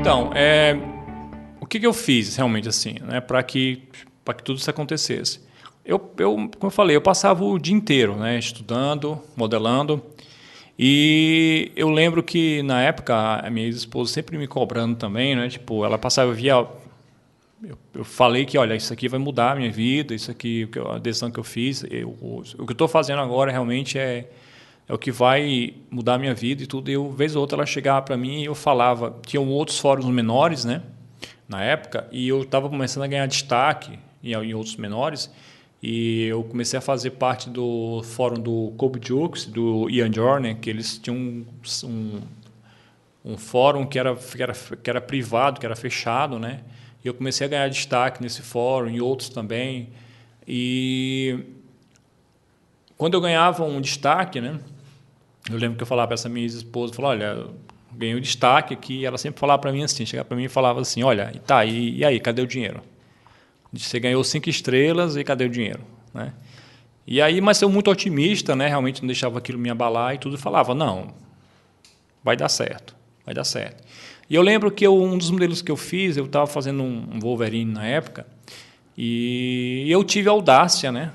Então, o que eu fiz realmente assim, né, para que tudo isso acontecesse? Como eu falei, eu passava o dia inteiro, né, estudando, modelando, e eu lembro que na época a minha ex-esposa sempre me cobrando também, né, tipo, ela passava via eu falei que, olha, isso aqui vai mudar a minha vida, isso aqui, a decisão que eu fiz, o que eu estou fazendo agora realmente é o que vai mudar a minha vida e tudo. E vez ou outra, ela chegava para mim e eu falava. Tinham outros fóruns menores, né, na época, e eu estava começando a ganhar destaque em outros menores, e eu comecei a fazer parte do fórum do Kobe Jukes, do Ian Jordan, que eles tinham um fórum que era privado, que era fechado, né? E eu comecei a ganhar destaque nesse fórum e outros também. E quando eu ganhava um destaque, né? Eu lembro que eu falava para essa minha esposa, olha, eu ganhei um destaque aqui, ela sempre falava para mim assim, chegava para mim e falava assim, olha, tá, e aí, cadê o dinheiro? Você ganhou 5 estrelas e cadê o dinheiro? Né? E aí, mas eu muito otimista, né? Realmente não deixava aquilo me abalar e tudo, e falava, não, vai dar certo, vai dar certo. E eu lembro que um dos modelos que eu fiz, eu estava fazendo um Wolverine na época, e eu tive audácia, né?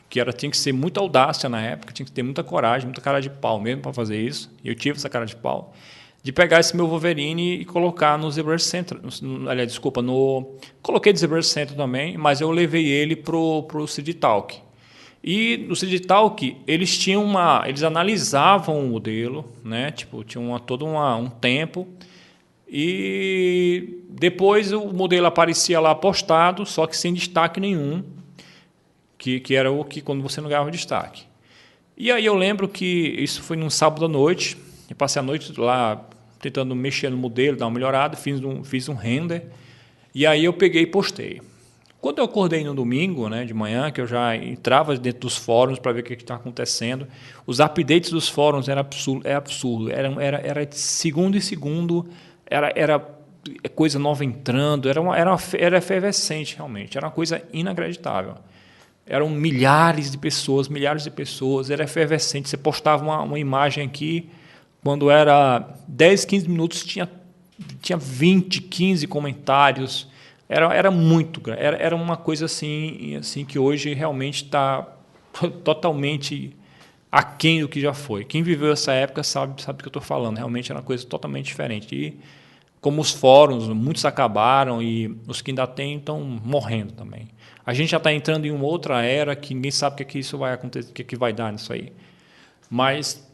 Tinha que ser muita audácia na época, tinha que ter muita coragem, muita cara de pau mesmo para fazer isso. E eu tive essa cara de pau de pegar esse meu Wolverine e colocar no ZBrush Center. Aliás, desculpa, coloquei no ZBrush Center também, mas eu levei ele pro CD Talk. E no CD Talk eles analisavam o modelo, né? Tipo, tinha todo um tempo. E depois o modelo aparecia lá postado, só que sem destaque nenhum, que era o que quando você não ganhava destaque. E aí eu lembro que isso foi num sábado à noite, eu passei a noite lá tentando mexer no modelo, dar uma melhorada, fiz um render, e aí eu peguei e postei. Quando eu acordei no domingo, né, de manhã, que eu já entrava dentro dos fóruns para ver o que estava acontecendo, os updates dos fóruns eram absurdo, era de segundo em segundo, era coisa nova entrando, era efervescente realmente, era uma coisa inacreditável. Eram milhares de pessoas, era efervescente. Você postava uma imagem aqui, quando era 10, 15 minutos, tinha 20, 15 comentários. Era muito grande. Era uma coisa assim que hoje realmente está totalmente aquém do que já foi. Quem viveu essa época sabe do que eu estou falando. Realmente era uma coisa totalmente diferente. E como os fóruns, muitos acabaram e os que ainda têm estão morrendo também. A gente já está entrando em uma outra era que ninguém sabe o que isso vai acontecer, o que vai dar nisso aí. Mas,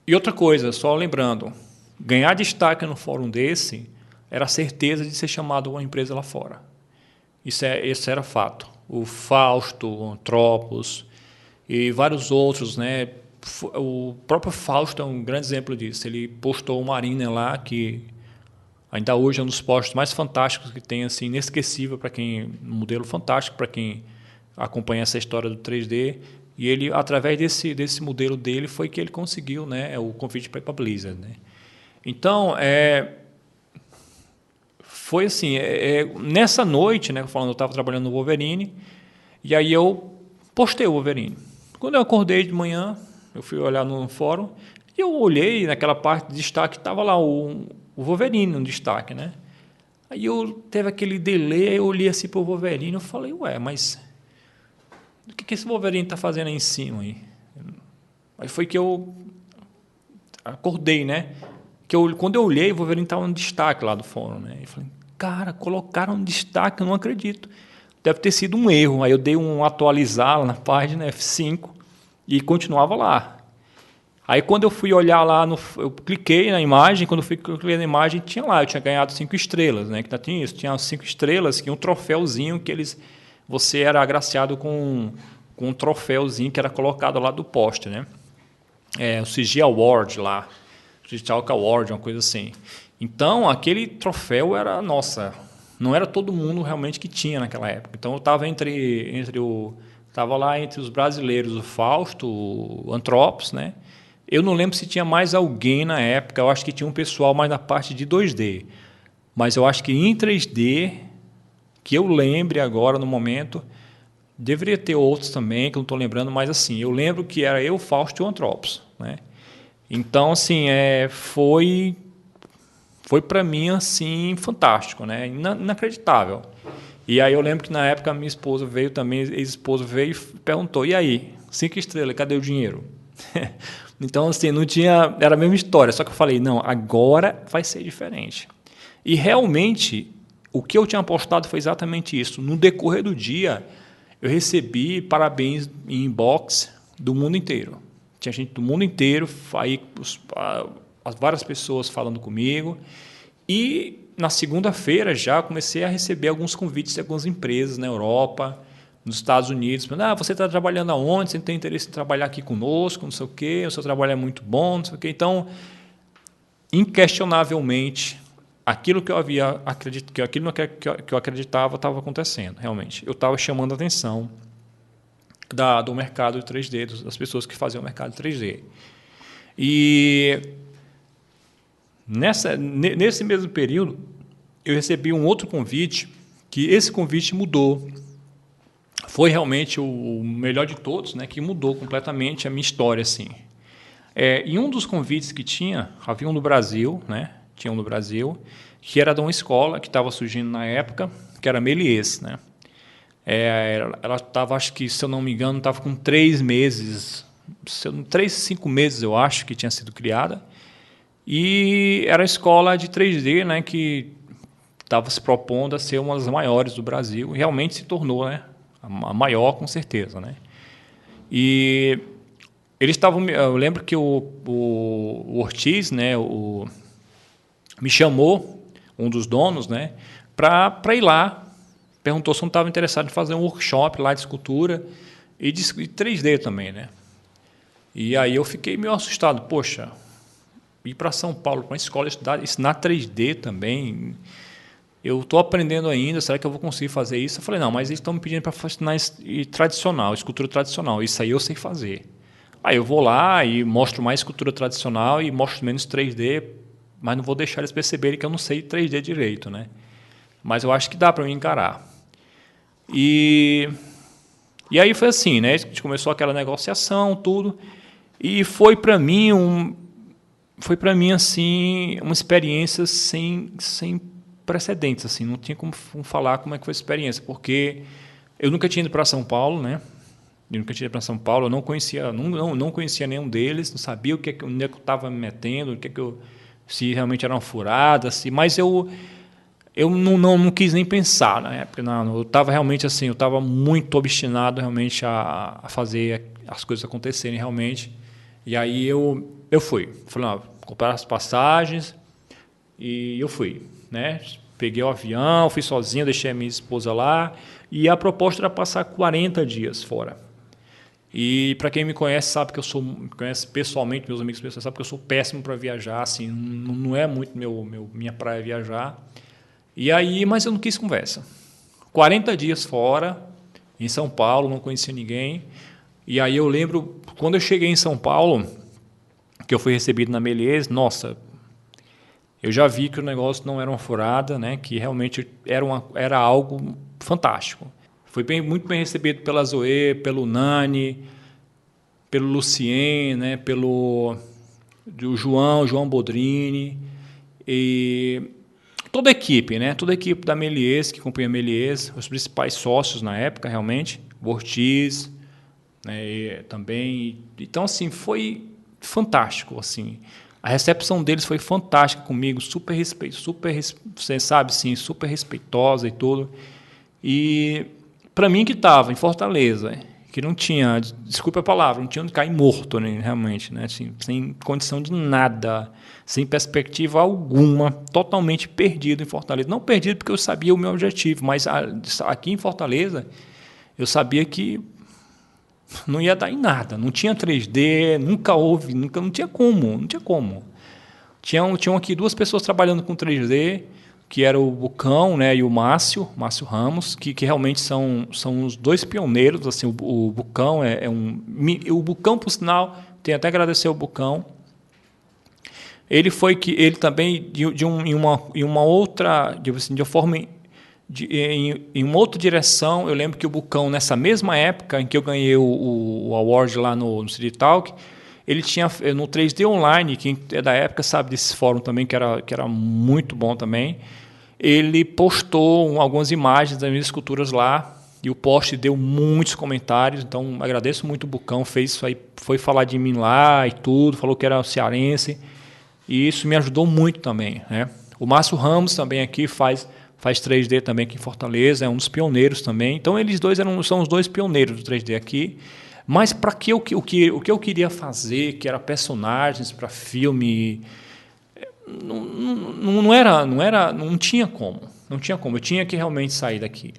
e outra coisa, só lembrando, ganhar destaque no fórum desse era a certeza de ser chamado a uma empresa lá fora. Esse era fato. O Fausto, o Antropos e vários outros, né? O próprio Fausto é um grande exemplo disso. Ele postou uma arena lá que ainda hoje é um dos posts mais fantásticos que tem, assim, inesquecível para quem, um modelo fantástico para quem acompanha essa história do 3D. E ele, através desse modelo dele, foi que ele conseguiu, né, o convite para ir para a Blizzard, né? Então, foi assim, nessa noite, né, falando, eu estava trabalhando no Wolverine, e aí eu postei o Wolverine. Quando eu acordei de manhã, eu fui olhar no fórum, e eu olhei naquela parte de destaque, estava lá o Wolverine no destaque, né? Aí teve aquele delay, aí eu olhei assim para o Wolverine, eu falei, ué, mas o que esse Wolverine está fazendo aí em cima? Aí foi que eu acordei, né? Quando eu olhei, o Wolverine estava no destaque lá do fórum, né? Eu falei, cara, colocaram um destaque, eu não acredito. Deve ter sido um erro. Aí eu dei um atualizar lá na página F5 e continuava lá. Aí quando eu fui olhar lá, eu cliquei na imagem, quando eu cliquei na imagem, tinha lá, eu tinha ganhado 5 estrelas, né? Que tinha isso, tinha 5 estrelas, que um troféuzinho que você era agraciado com um troféuzinho que era colocado lá do post, né? O CG Award lá, Digital Award, uma coisa assim. Então, aquele troféu era, nossa, não era todo mundo realmente que tinha naquela época. Então, eu estava estava lá entre os brasileiros, o Fausto, o Antropos, né? Eu não lembro se tinha mais alguém na época, eu acho que tinha um pessoal mais na parte de 2D. Mas eu acho que em 3D, que eu lembre agora no momento, deveria ter outros também, que eu não estou lembrando, mas assim, eu lembro que era eu, Fausto e o Antropos, né? Então, assim, foi foi para mim assim fantástico, né? Inacreditável. E aí eu lembro que na época a minha esposa veio também, ex-esposa veio e perguntou: "E aí, 5 estrelas, cadê o dinheiro?" Então assim, não tinha, era a mesma história, só que eu falei: "Não, agora vai ser diferente". E realmente o que eu tinha apostado foi exatamente isso. No decorrer do dia, eu recebi parabéns em inbox do mundo inteiro. Tinha gente do mundo inteiro, aí as várias pessoas falando comigo. E na segunda-feira já comecei a receber alguns convites de algumas empresas na Europa, nos Estados Unidos. Você está trabalhando aonde? Você tem interesse em trabalhar aqui conosco? Não sei o quê. O seu trabalho é muito bom, não sei o quê. Então, inquestionavelmente, aquilo que eu havia aquilo que eu acreditava estava acontecendo, realmente. Eu estava chamando a atenção do mercado de 3D, das pessoas que faziam o mercado de 3D. E nesse mesmo período, eu recebi um outro convite, que esse convite mudou. Foi realmente o melhor de todos, né, que mudou completamente a minha história. Assim. E um dos convites que havia um no Brasil, né, tinha um no Brasil, que era de uma escola que estava surgindo na época, que era Méliès, né? Ela estava, acho que, se eu não me engano, estava com 3 meses, 5 meses, eu acho, que tinha sido criada. E era a escola de 3D, né, que estava se propondo a ser uma das maiores do Brasil. E realmente se tornou, né, a maior, com certeza. Né? E eles estavam... Eu lembro que o Ortiz, né, me chamou, um dos donos, né, para ir lá. Perguntou se eu não estava interessado em fazer um workshop lá de escultura e de 3D também. Né? E aí eu fiquei meio assustado. Poxa, ir para São Paulo, para uma escola ensinar 3D também. Eu estou aprendendo ainda, será que eu vou conseguir fazer isso? Eu falei, não, mas eles estão me pedindo para ensinar tradicional, escultura tradicional. Isso aí eu sei fazer. Aí eu vou lá e mostro mais escultura tradicional e mostro menos 3D, mas não vou deixar eles perceberem que eu não sei 3D direito. Né? Mas eu acho que dá para mim encarar. E aí foi assim, né? A gente começou aquela negociação, tudo, e foi para mim assim uma experiência sem precedentes, assim, não tinha como falar como é que foi a experiência, porque eu nunca tinha ido para São Paulo, né? Eu nunca tinha ido para São Paulo, eu não conhecia nenhum deles, não sabia onde é que eu estava me metendo, se realmente era uma furada, mas eu não quis nem pensar na época. Não, eu estava realmente assim, eu estava muito obstinado realmente a fazer as coisas acontecerem realmente. E aí eu fui. Falei, comprar as passagens e eu fui. Né? Peguei o avião, fui sozinho, deixei a minha esposa lá. E a proposta era passar 40 dias fora. E para quem me conhece, sabe que conhece pessoalmente, meus amigos pessoais, sabe que eu sou péssimo para viajar. Assim, não é muito minha praia viajar. E aí, mas eu não quis conversa. 40 dias fora, em São Paulo, não conhecia ninguém. E aí eu lembro, quando eu cheguei em São Paulo, que eu fui recebido na Méliès, nossa, eu já vi que o negócio não era uma furada, né? Que realmente era algo fantástico. Fui muito bem recebido pela Zoe, pelo Nani, pelo Lucien, né? Pelo João Bodrini e toda a equipe, né? Toda a equipe da Méliès, que acompanha a Méliès, os principais sócios na época, realmente, o Ortiz, né? E também. Então, assim, foi fantástico, assim. A recepção deles foi fantástica comigo, super você sabe, sim, super respeitosa e tudo. E para mim que estava em Fortaleza, que não tinha, desculpa a palavra, não tinha onde cair morto, né, realmente, né, assim, sem condição de nada, sem perspectiva alguma, totalmente perdido em Fortaleza. Não perdido porque eu sabia o meu objetivo, mas aqui em Fortaleza eu sabia que não ia dar em nada, não tinha 3D, não tinha como. Tinham aqui 2 pessoas trabalhando com 3D, que era o Bucão, né, e o Márcio Ramos, que realmente são os 2 pioneiros. Assim, o Bucão o Bucão, por sinal, tenho até que agradecer ao Bucão. Ele também em uma outra, assim, de uma forma em uma outra direção. Eu lembro que o Bucão, nessa mesma época em que eu ganhei o award lá no City Talk, ele tinha no 3D Online, quem é da época sabe desse fórum também, que era muito bom também, ele postou algumas imagens das minhas esculturas lá, e o post deu muitos comentários, então agradeço muito o Bucão, fez isso aí, foi falar de mim lá e tudo, falou que era cearense, e isso me ajudou muito também, né? O Márcio Ramos também aqui faz 3D também aqui em Fortaleza, é um dos pioneiros também. Então eles dois são os dois pioneiros do 3D aqui. Mas para o que eu queria fazer, que era personagens para filme, não tinha como, não tinha como. Eu tinha que realmente sair daqui.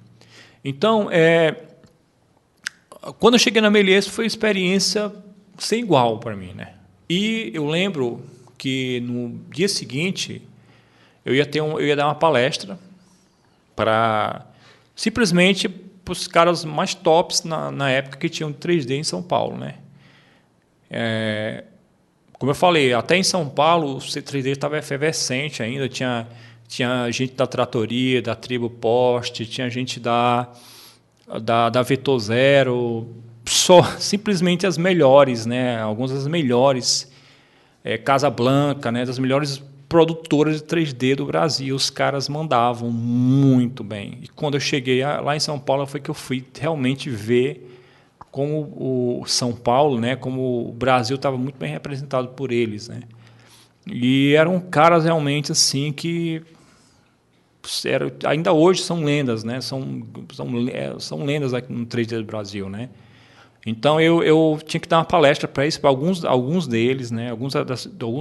Então, quando eu cheguei na Méliès foi uma experiência sem igual para mim, né? E eu lembro que no dia seguinte eu ia dar uma palestra para simplesmente para os caras mais tops na época que tinham 3D em São Paulo, né? Como eu falei, até em São Paulo o 3D estava efervescente ainda, tinha gente da Tratoria, da Tribo Post, tinha gente da Vetor Zero, só simplesmente as melhores, né? Algumas das melhores, Casa Blanca, né? Das melhores produtoras de 3D do Brasil, os caras mandavam muito bem. E quando eu cheguei lá em São Paulo foi que eu fui realmente ver como o São Paulo, né, como o Brasil estava muito bem representado por eles, né? E eram caras realmente assim que ainda hoje são lendas, né? São lendas aqui no 3D do Brasil, né? Então eu tinha que dar uma palestra para isso, para alguns deles, né? Alguns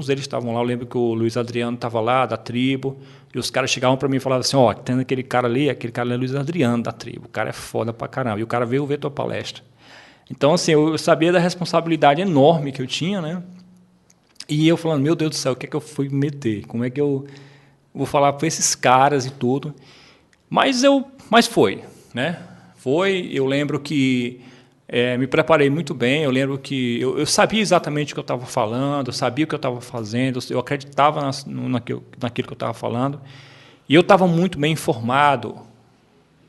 deles estavam lá. Eu lembro que o Luiz Adriano estava lá, da Tribo, e os caras chegavam para mim e falavam assim: ó, tem aquele cara ali é Luiz Adriano da Tribo, o cara é foda pra caramba. E o cara veio ver tua palestra. Então, assim, eu sabia da responsabilidade enorme que eu tinha, né? E eu falando: meu Deus do céu, o que é que eu fui meter? Como é que eu vou falar para esses caras e tudo? Mas foi, né? Eu lembro que me preparei muito bem, eu lembro que eu sabia exatamente o que eu estava falando, eu sabia o que eu estava fazendo, eu acreditava naquilo que eu estava falando, e eu estava muito bem informado,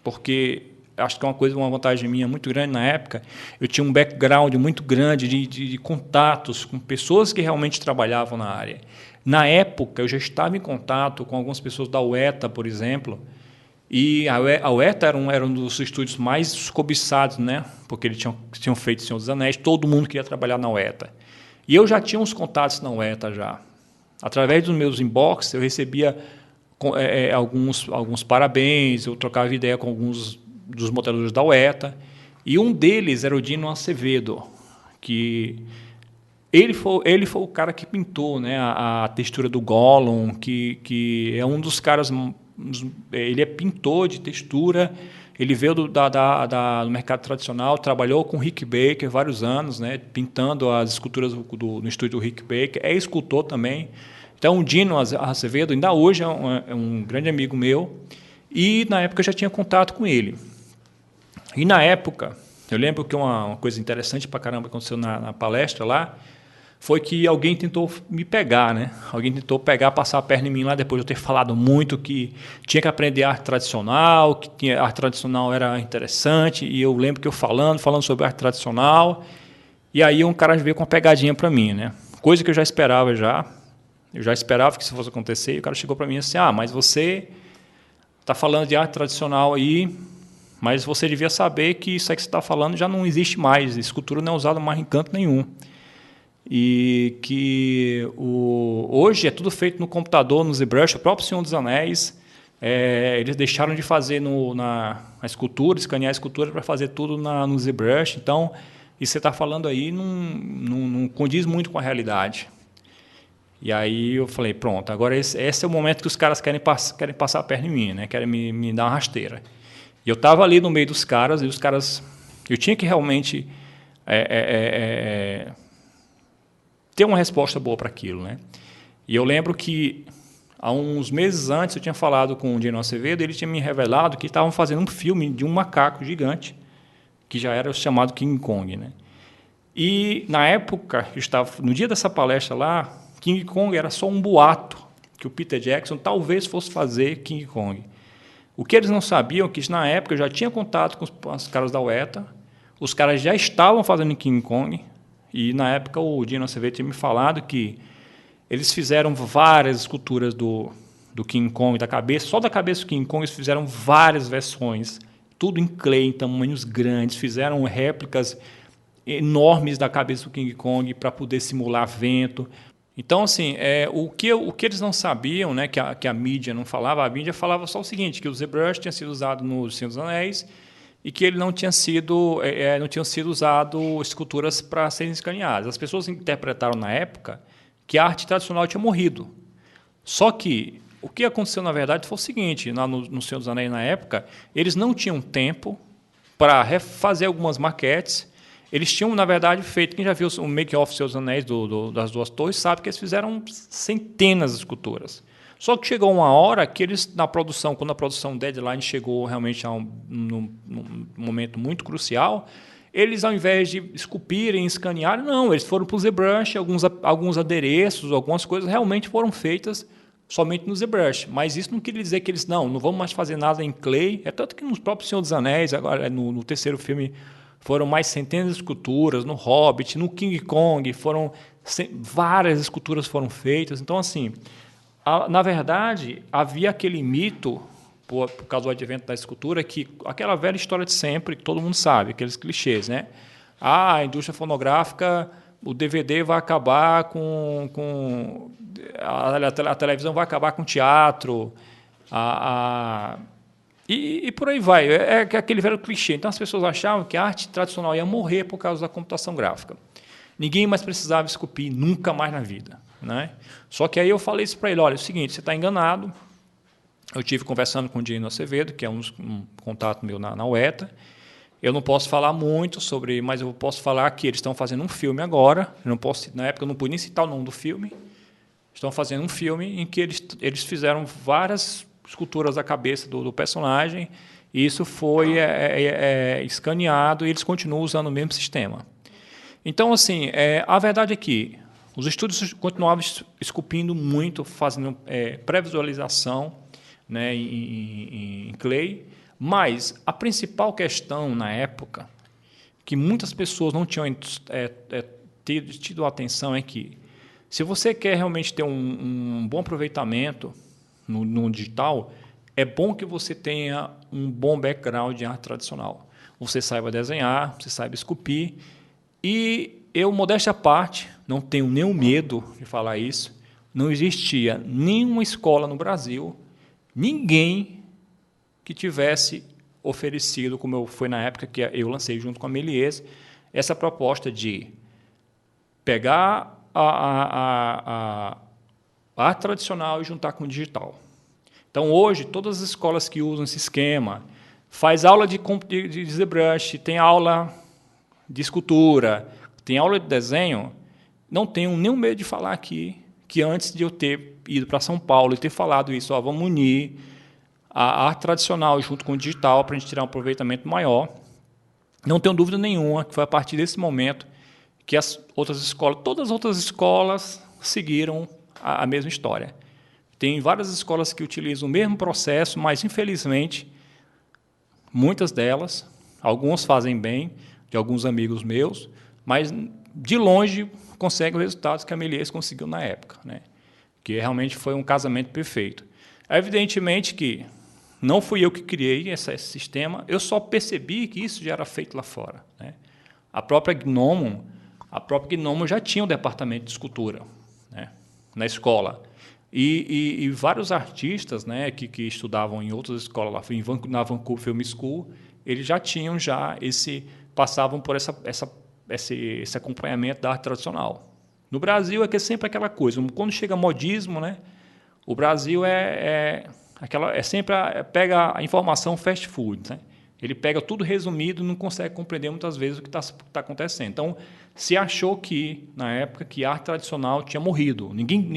porque acho que uma vantagem minha muito grande na época, eu tinha um background muito grande de contatos com pessoas que realmente trabalhavam na área. Na época, eu já estava em contato com algumas pessoas da UETA, por exemplo, e a UETA era um dos estúdios mais cobiçados, né? Porque eles tinham feito Senhor dos Anéis, todo mundo queria trabalhar na UETA. E eu já tinha uns contatos na UETA já. Através dos meus inbox, eu recebia alguns parabéns, eu trocava ideia com alguns dos modeladores da UETA, e um deles era o Dino Acevedo, que ele foi o cara que pintou, né, a textura do Gollum, que é um dos caras. Ele é pintor de textura, ele veio do mercado tradicional, trabalhou com o Rick Baker vários anos, né, pintando as esculturas no estúdio do Rick Baker, é escultor também. Então, o Dino Acevedo, ainda hoje é um grande amigo meu, e na época eu já tinha contato com ele. E na época, eu lembro que uma coisa interessante pra caramba aconteceu na palestra lá, foi que alguém tentou me pegar, né? Alguém tentou passar a perna em mim lá, depois de eu ter falado muito que tinha que aprender arte tradicional, arte tradicional era interessante, e eu lembro que eu falando sobre arte tradicional, e aí um cara veio com uma pegadinha para mim, né? Coisa que eu já esperava já. Eu já esperava que isso fosse acontecer, e o cara chegou para mim assim: mas você está falando de arte tradicional aí, mas você devia saber que isso aí que você está falando já não existe mais, escultura não é usada mais em canto nenhum. E que hoje é tudo feito no computador, no ZBrush, o próprio Senhor dos Anéis, eles deixaram de fazer na escultura, escanear a escultura para fazer tudo no ZBrush. Então, isso que você está falando aí não condiz muito com a realidade. E aí eu falei: pronto, agora esse é o momento que os caras querem passar a perna em mim, né? Querem me dar uma rasteira. E eu estava ali no meio dos caras, e os caras... Eu tinha que realmente... ter uma resposta boa para aquilo, né? E eu lembro que há uns meses antes eu tinha falado com o Dino Acevedo, ele tinha me revelado que estavam fazendo um filme de um macaco gigante, que já era chamado King Kong, né? E na época, no dia dessa palestra lá, King Kong era só um boato que o Peter Jackson talvez fosse fazer King Kong. O que eles não sabiam é que na época eu já tinha contato com os caras da UETA, os caras já estavam fazendo King Kong, E, na época, o Dino Acevedo tinha me falado que eles fizeram várias esculturas do King Kong, da cabeça. Só da cabeça do King Kong eles fizeram várias versões, tudo em clay, em tamanhos grandes. Fizeram réplicas enormes da cabeça do King Kong para poder simular vento. Então, assim, o que eles não sabiam, né, que a mídia não falava, a mídia falava só o seguinte, que o ZBrush tinha sido usado no Senhor dos Anéis e que ele não tinham sido usado esculturas para serem escaneadas. As pessoas interpretaram na época que a arte tradicional tinha morrido. Só que o que aconteceu, na verdade, foi o seguinte, no Senhor dos Anéis, na época, eles não tinham tempo para refazer algumas maquetes. Eles tinham, na verdade, feito... Quem já viu o make-off dos Senhor dos Anéis, das Duas Torres, sabe que eles fizeram centenas de esculturas. Só que chegou uma hora que eles, quando a produção deadline chegou realmente num momento muito crucial, eles, ao invés de esculpirem, escanearem, não, eles foram para o ZBrush, alguns adereços, algumas coisas realmente foram feitas somente no ZBrush. Mas isso não queria dizer que eles não vão mais fazer nada em clay. É tanto que nos próprios Senhor dos Anéis, agora no terceiro filme, foram mais centenas de esculturas, no Hobbit, no King Kong, várias esculturas foram feitas. Então, assim, na verdade, havia aquele mito, por causa do advento da escultura, que aquela velha história de sempre, que todo mundo sabe, aqueles clichês, né? A indústria fonográfica, o DVD vai acabar com a televisão vai acabar com o teatro, e por aí vai. É aquele velho clichê. Então, as pessoas achavam que a arte tradicional ia morrer por causa da computação gráfica. Ninguém mais precisava esculpir, nunca mais na vida, né? Só que aí eu falei isso para ele, olha, é o seguinte, você está enganado. Eu tive conversando com o Dino Acevedo, que é um contato meu na UETA. Eu não posso falar muito sobre, mas eu posso falar que eles estão fazendo um filme agora. Na época eu não pude nem citar o nome do filme. Estão fazendo um filme em que eles fizeram várias esculturas da cabeça do personagem, e isso foi escaneado e eles continuam usando o mesmo sistema. Então, assim, a verdade é que os estúdios continuavam esculpindo muito, fazendo pré-visualização, né, em clay, mas a principal questão na época, que muitas pessoas não tinham tido atenção, é que se você quer realmente ter um bom aproveitamento no digital, é bom que você tenha um bom background de arte tradicional. Você saiba desenhar, você saiba esculpir. E eu, modéstia à parte, não tenho nenhum medo de falar isso, não existia nenhuma escola no Brasil, ninguém que tivesse oferecido, como foi na época que eu lancei junto com a Méliès, essa proposta de pegar a arte tradicional e juntar com o digital. Então, hoje, todas as escolas que usam esse esquema, faz aula de ZBrush, tem aula de escultura, tem aula de desenho, não tenho nenhum medo de falar aqui que antes de eu ter ido para São Paulo e ter falado isso, vamos unir a arte tradicional junto com o digital para a gente tirar um aproveitamento maior. Não tenho dúvida nenhuma que foi a partir desse momento que todas as outras escolas seguiram a mesma história. Tem várias escolas que utilizam o mesmo processo, mas, infelizmente, muitas delas, algumas fazem bem, de alguns amigos meus, mas, de longe, conseguem os resultados que a Méliès conseguiu na época, né? Que realmente foi um casamento perfeito. Evidentemente que não fui eu que criei esse sistema, eu só percebi que isso já era feito lá fora, né? A própria Gnomon já tinha um departamento de escultura, né, na escola. E vários artistas, né, que estudavam em outras escolas, lá na Vancouver Film School, eles já tinham passavam por esse acompanhamento da arte tradicional. No Brasil é sempre aquela coisa, quando chega modismo, né, o Brasil sempre pega a informação fast food, né? Ele pega tudo resumido e não consegue compreender muitas vezes o que está acontecendo. Então, se achou que, na época, que a arte tradicional tinha morrido. Ninguém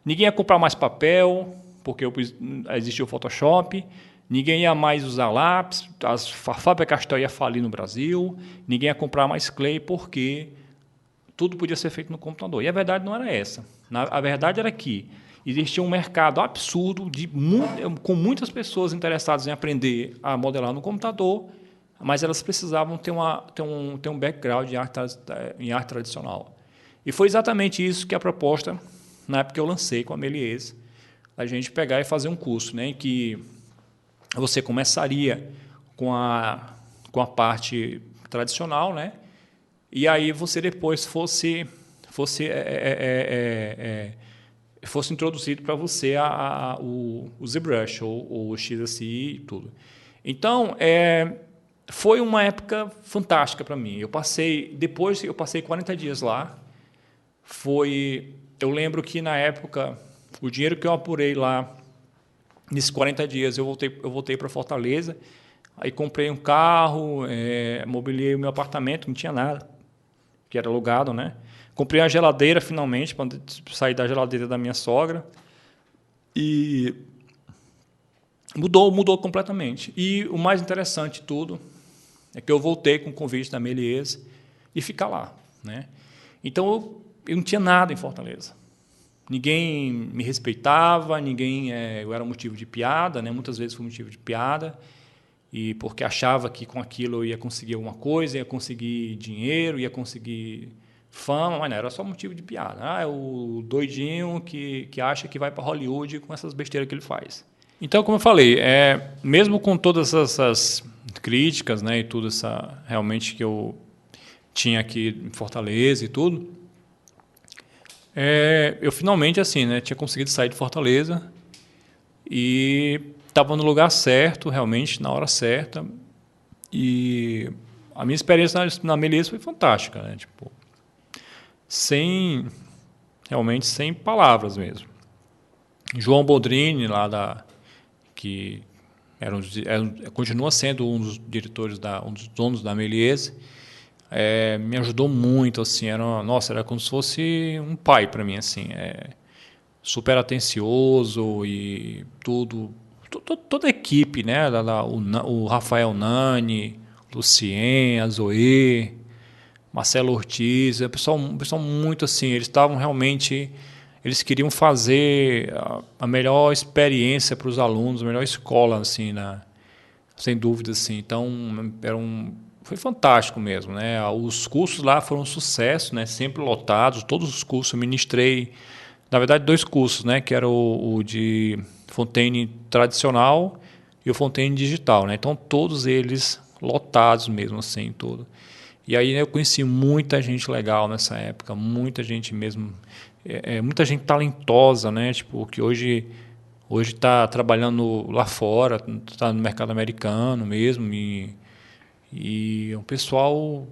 ia comprar mais papel, porque existia o Photoshop, ninguém ia mais usar lápis, a Faber-Castell ia falir no Brasil, ninguém ia comprar mais clay, porque tudo podia ser feito no computador. E a verdade não era essa. A verdade era que existia um mercado absurdo com muitas pessoas interessadas em aprender a modelar no computador, mas elas precisavam ter um background em arte tradicional. E foi exatamente isso que a proposta, na época que eu lancei com a Méliès, a gente pegar e fazer um curso, né, em que você começaria com a parte tradicional, né, e aí você depois fosse introduzido para você o ZBrush ou o XSI e tudo. Então, foi uma época fantástica para mim. Depois eu passei 40 dias lá. Eu lembro que na época o dinheiro que eu apurei lá nesses 40 dias eu voltei para Fortaleza. Aí comprei um carro, mobiliei o meu apartamento, não tinha nada, que era alugado, né? Comprei uma geladeira finalmente para sair da geladeira da minha sogra e mudou completamente. E o mais interessante de tudo é que eu voltei com o convite da Méliès e ficar lá, né? Então eu não tinha nada em Fortaleza. Ninguém me respeitava, eu era motivo de piada, né? Muitas vezes foi motivo de piada, e porque achava que com aquilo eu ia conseguir alguma coisa, ia conseguir dinheiro, ia conseguir fama, mas não, era só motivo de piada. É o doidinho que acha que vai para Hollywood com essas besteiras que ele faz. Então, como eu falei, mesmo com todas essas críticas, né, e tudo realmente que eu tinha aqui em Fortaleza e tudo, eu finalmente assim, né, tinha conseguido sair de Fortaleza e estava no lugar certo, realmente na hora certa. E a minha experiência na Méliès foi fantástica, né, tipo, realmente sem palavras mesmo. João Boldrini que continua sendo um dos diretores um dos donos da Méliès, me ajudou muito, assim, era como se fosse um pai para mim, assim, super atencioso e tudo, toda a equipe, né, o Rafael Nani, Lucien, a Zoe, Marcelo Ortiz, um pessoal muito assim, eles queriam fazer a melhor experiência para os alunos, a melhor escola, assim, sem dúvida, assim. Então, foi fantástico mesmo, né? Os cursos lá foram um sucesso, né? Sempre lotados, todos os cursos eu ministrei, na verdade, 2 cursos, né? Que era o de Fontaine tradicional e o Fontaine digital, né? Então, todos eles lotados mesmo, assim, tudo. E aí eu conheci muita gente legal nessa época, muita gente mesmo, muita gente talentosa, né? Tipo, que hoje está trabalhando lá fora, está no mercado americano mesmo, e é um pessoal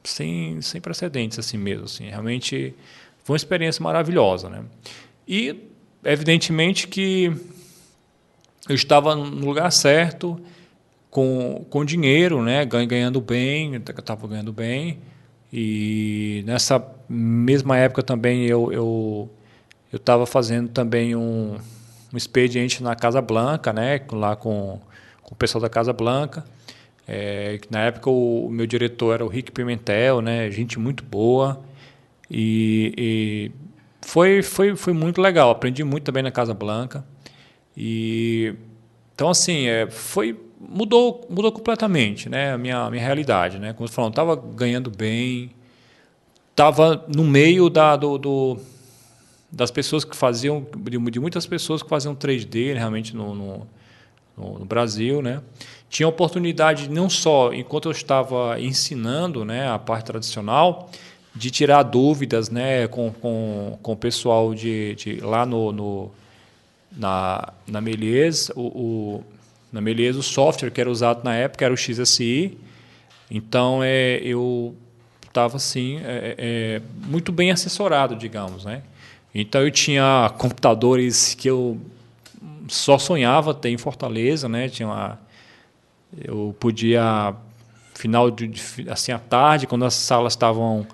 sem precedentes assim mesmo, assim. Realmente foi uma experiência maravilhosa, né? E evidentemente que eu estava no lugar certo, com dinheiro, né? Ganhando bem, eu estava ganhando bem. E nessa mesma época também eu estava fazendo também um expediente na Casa Blanca, né? Lá com o pessoal da Casa Blanca. Na época o meu diretor era o Rick Pimentel, né? Gente muito boa. E foi muito legal. Aprendi muito também na Casa Blanca. Então, assim, mudou completamente, né, a minha realidade, né? Como eu falando, estava ganhando bem, estava no meio das pessoas que faziam, de muitas pessoas que faziam 3D realmente no Brasil, né? Tinha oportunidade não só enquanto eu estava ensinando, né, a parte tradicional, de tirar dúvidas, né, com o pessoal lá na Méliès, na Méliès o software que era usado na época era o XSI. Então eu estava assim muito bem assessorado, digamos, né? Então eu tinha computadores que eu só sonhava ter em Fortaleza, né? Eu podia assim à tarde, quando as salas estavam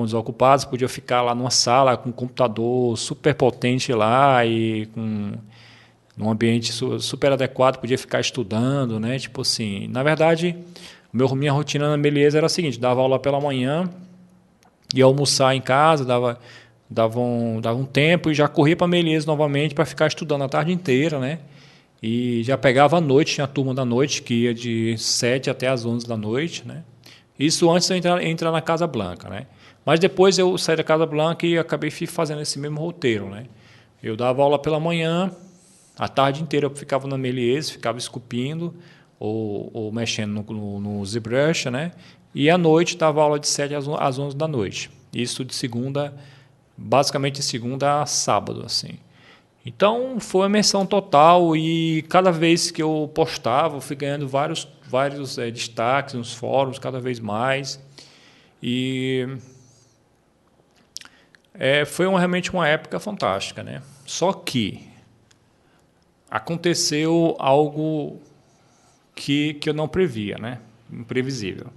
desocupadas, podia ficar lá numa sala com um computador super potente lá e com num ambiente super adequado, podia ficar estudando, né? Tipo assim, na verdade, minha rotina na Méliès era a seguinte: dava aula pela manhã, ia almoçar em casa, dava um tempo e já corria para Méliès novamente para ficar estudando a tarde inteira, né? E já pegava à noite, tinha a turma da noite que ia de 7 até as 11 da noite, né? Isso antes de eu entrar na Casa Blanca, né? Mas depois eu saí da Casa Blanca e acabei fazendo esse mesmo roteiro, né? Eu dava aula pela manhã, a tarde inteira eu ficava na Méliès, ficava esculpindo ou mexendo no ZBrush, né? E à noite dava aula de 7 às 11 da noite. Isso de segunda, basicamente de segunda a sábado, assim. Então foi uma imersão total e cada vez que eu postava, eu fui ganhando vários destaques nos fóruns, cada vez mais. E foi realmente uma época fantástica, né? Só que aconteceu algo que eu não previa, né? Imprevisível.